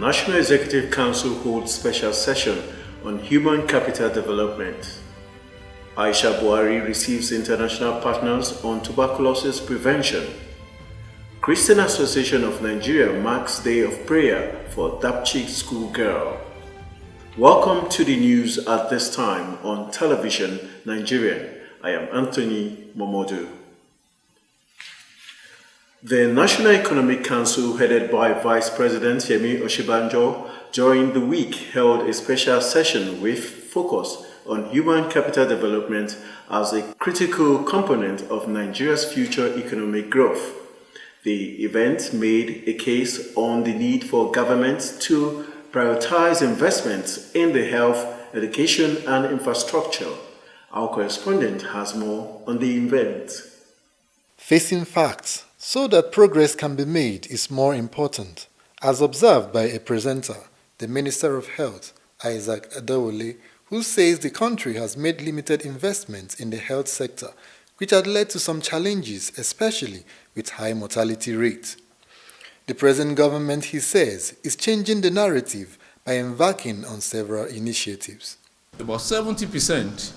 National Executive Council holds special session on human capital development. Aisha Buhari receives international partners on tuberculosis prevention. Christian Association of Nigeria marks Day of Prayer for DAPCHI school girl. Welcome to the news at this time on television Nigerian. I am Anthony Momodu. The National Economic Council, headed by Vice President Yemi Osinbajo, during the week held a special session with focus on human capital development as a critical component of Nigeria's future economic growth. The event made a case on the need for governments to prioritize investments in the health, education, and infrastructure. Our correspondent has more on the event. Facing facts so that progress can be made is more important, as observed by a presenter, the Minister of Health, Isaac Adewole, who says the country has made limited investments in the health sector, which had led to some challenges, especially with high mortality rates. The present government, he says, is changing the narrative by embarking on several initiatives. About 70%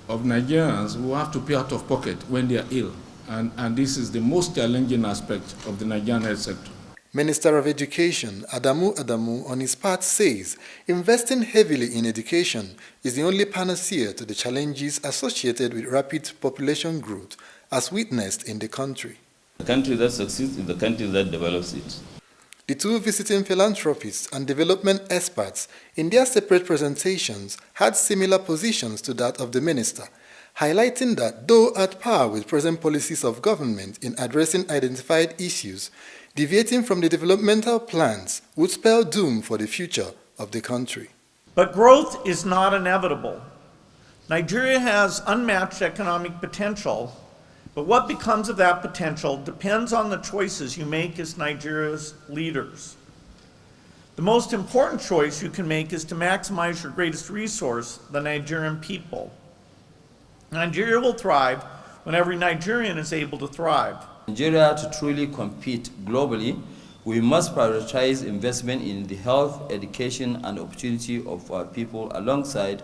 of Nigerians will have to pay out of pocket when they are ill. And this is the most challenging aspect of the Nigerian health sector. Minister of Education Adamu on his part says investing heavily in education is the only panacea to the challenges associated with rapid population growth as witnessed in the country. The country that succeeds is the country that develops it. The two visiting philanthropists and development experts in their separate presentations had similar positions to that of the minister, highlighting that though at par with present policies of government in addressing identified issues, deviating from the developmental plans would spell doom for the future of the country. But growth is not inevitable. Nigeria has unmatched economic potential, but what becomes of that potential depends on the choices you make as Nigeria's leaders. The most important choice you can make is to maximize your greatest resource, the Nigerian people. Nigeria will thrive when every Nigerian is able to thrive. Nigeria, to truly compete globally, we must prioritize investment in the health, education, and opportunity of our people alongside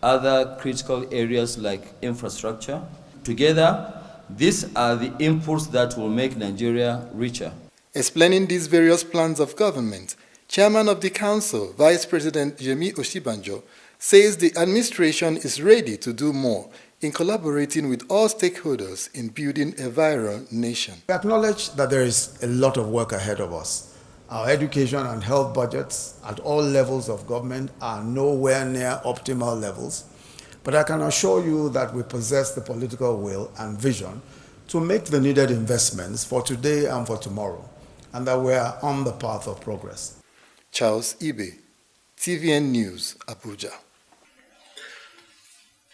other critical areas like infrastructure. Together, these are the inputs that will make Nigeria richer. Explaining these various plans of government, Chairman of the Council, Vice President Yemi Osinbajo, says the administration is ready to do more in collaborating with all stakeholders in building a viral nation. We acknowledge that there is a lot of work ahead of us. Our education and health budgets at all levels of government are nowhere near optimal levels, but I can assure you that we possess the political will and vision to make the needed investments for today and for tomorrow, and that we are on the path of progress. Charles Ibe, TVN News, Abuja.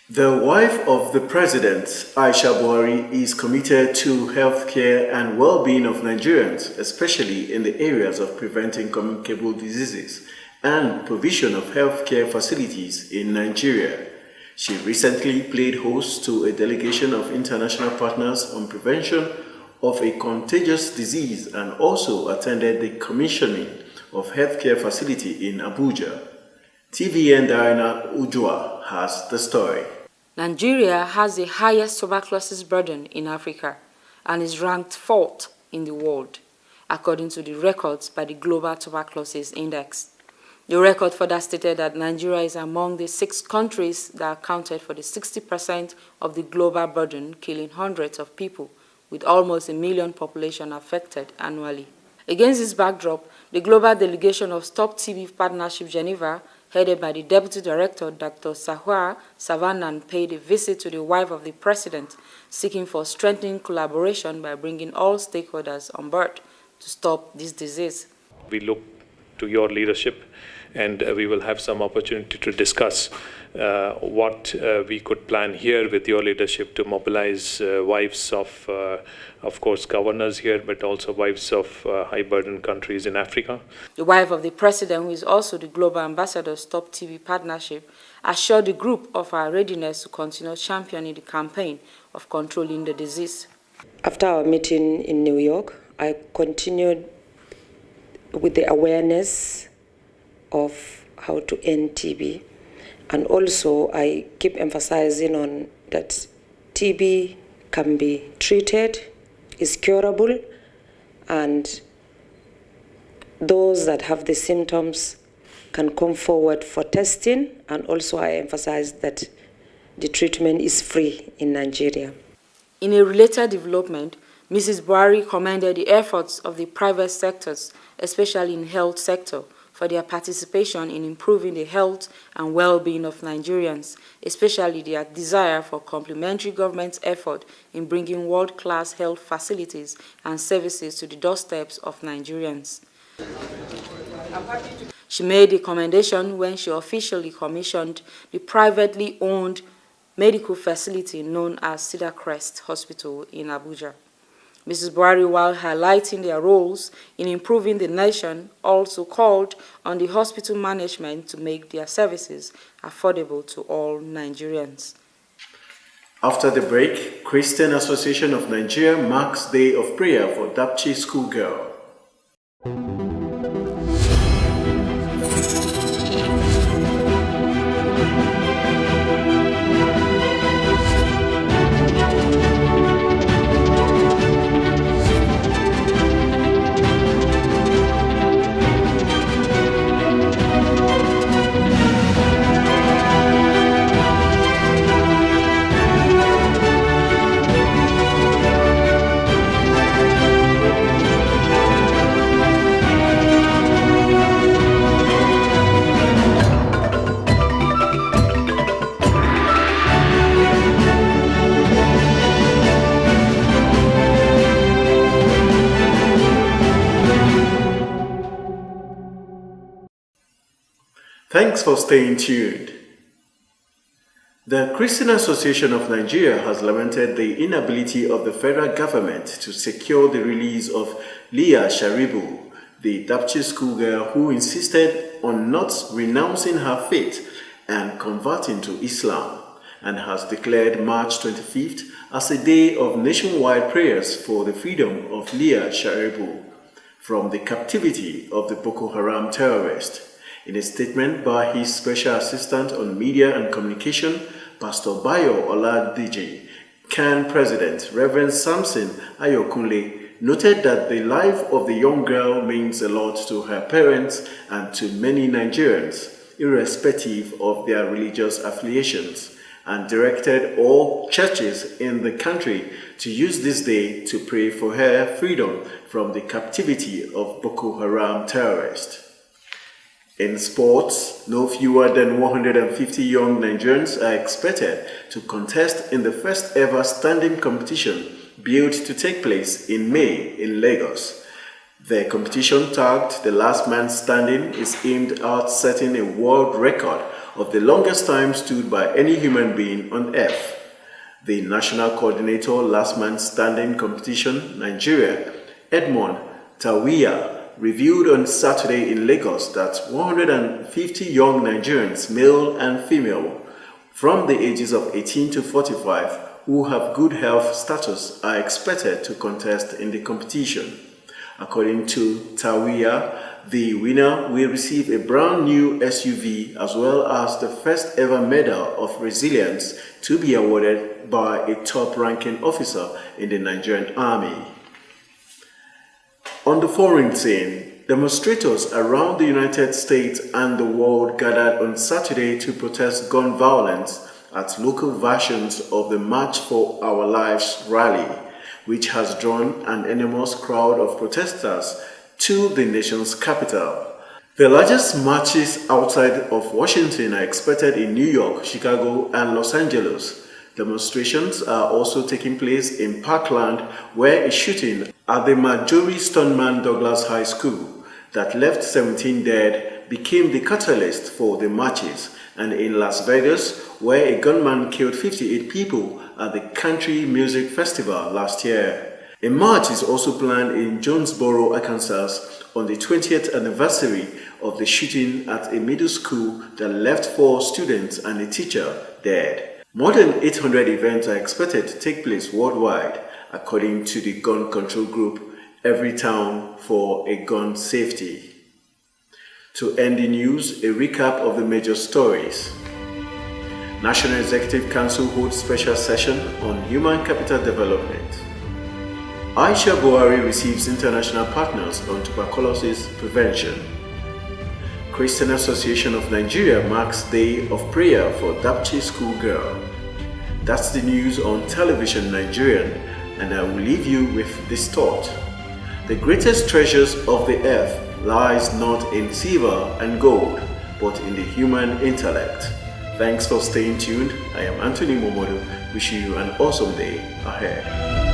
The wife of the president, Aisha Buhari, is committed to healthcare and well-being of Nigerians, especially in the areas of preventing communicable diseases and provision of healthcare facilities in Nigeria. She recently played host to a delegation of international partners on prevention of a contagious disease and also attended the commissioning of healthcare facility in Abuja. TVN Diana Ujua has the story. Nigeria has the highest tuberculosis burden in Africa and is ranked 4th in the world, according to the records by the Global Tuberculosis Index. The record further stated that Nigeria is among the 6 countries that accounted for the 60% of the global burden, killing hundreds of people, with almost 1 million population affected annually. Against this backdrop, the Global Delegation of Stop TB Partnership Geneva, headed by the Deputy Director, Dr. Sahwa Savanan, paid a visit to the wife of the president, seeking for strengthening collaboration by bringing all stakeholders on board to stop this disease. We look to your leadership, and we will have some opportunity to discuss what we could plan here with your leadership to mobilize wives of course, governors here, but also wives of high-burden countries in Africa. The wife of the president, who is also the global ambassador of Stop TB Partnership, assured the group of our readiness to continue championing the campaign of controlling the disease. After our meeting in New York, I continued with the awareness of how to end TB. And also I keep emphasizing on that TB can be treated, is curable, and those that have the symptoms can come forward for testing. And also I emphasize that the treatment is free in Nigeria. In a related development, Mrs. Buhari commended the efforts of the private sectors, especially in the health sector, for their participation in improving the health and well-being of Nigerians, especially their desire for complementary government's effort in bringing world-class health facilities and services to the doorsteps of Nigerians. She made a commendation when she officially commissioned the privately owned medical facility known as Cedar Crest Hospital in Abuja. Mrs. Buhari, while highlighting their roles in improving the nation, also called on the hospital management to make their services affordable to all Nigerians. After the break, Christian Association of Nigeria marks Day of Prayer for DAPCHI schoolgirl. Thanks for staying tuned. The Christian Association of Nigeria has lamented the inability of the federal government to secure the release of Leah Sharibu, the DAPCHI schoolgirl who insisted on not renouncing her faith and converting to Islam, and has declared March 25th as a day of nationwide prayers for the freedom of Leah Sharibu from the captivity of the Boko Haram terrorists. In a statement by his Special Assistant on Media and Communication, Pastor Bayo Oladiji, CAN President Reverend Samson Ayokunle noted that the life of the young girl means a lot to her parents and to many Nigerians, irrespective of their religious affiliations, and directed all churches in the country to use this day to pray for her freedom from the captivity of Boko Haram terrorists. In sports, no fewer than 150 young Nigerians are expected to contest in the first ever standing competition billed to take place in May in Lagos. The competition, tagged The Last Man Standing, is aimed at setting a world record of the longest time stood by any human being on earth. The National Coordinator Last Man Standing Competition, Nigeria, Edmond Tawiya, revealed on Saturday in Lagos that 150 young Nigerians, male and female, from the ages of 18 to 45, who have good health status are expected to contest in the competition. According to Tawiya, the winner will receive a brand new SUV as well as the first ever Medal of Resilience to be awarded by a top-ranking officer in the Nigerian Army. On the foreign scene, demonstrators around the United States and the world gathered on Saturday to protest gun violence at local versions of the March for Our Lives rally, which has drawn an enormous crowd of protesters to the nation's capital. The largest marches outside of Washington are expected in New York, Chicago, and Los Angeles. Demonstrations are also taking place in Parkland, where a shooting at the Marjorie Stoneman Douglas High School that left 17 dead became the catalyst for the marches, and in Las Vegas, where a gunman killed 58 people at the Country Music Festival last year. A march is also planned in Jonesboro, Arkansas on the 20th anniversary of the shooting at a middle school that left 4 students and a teacher dead. More than 800 events are expected to take place worldwide, according to the gun control group every town for a gun safety. To end the news, a recap of the major stories. National Executive Council holds special session on human capital development. Aisha Buhari receives international partners on tuberculosis prevention. Christian Association of Nigeria marks Day of Prayer for DAPCHI school girl. That's the news on television Nigerian, and I will leave you with this thought. The greatest treasures of the earth lies not in silver and gold, but in the human intellect. Thanks for staying tuned. I am Anthony Momodu, wishing you an awesome day ahead.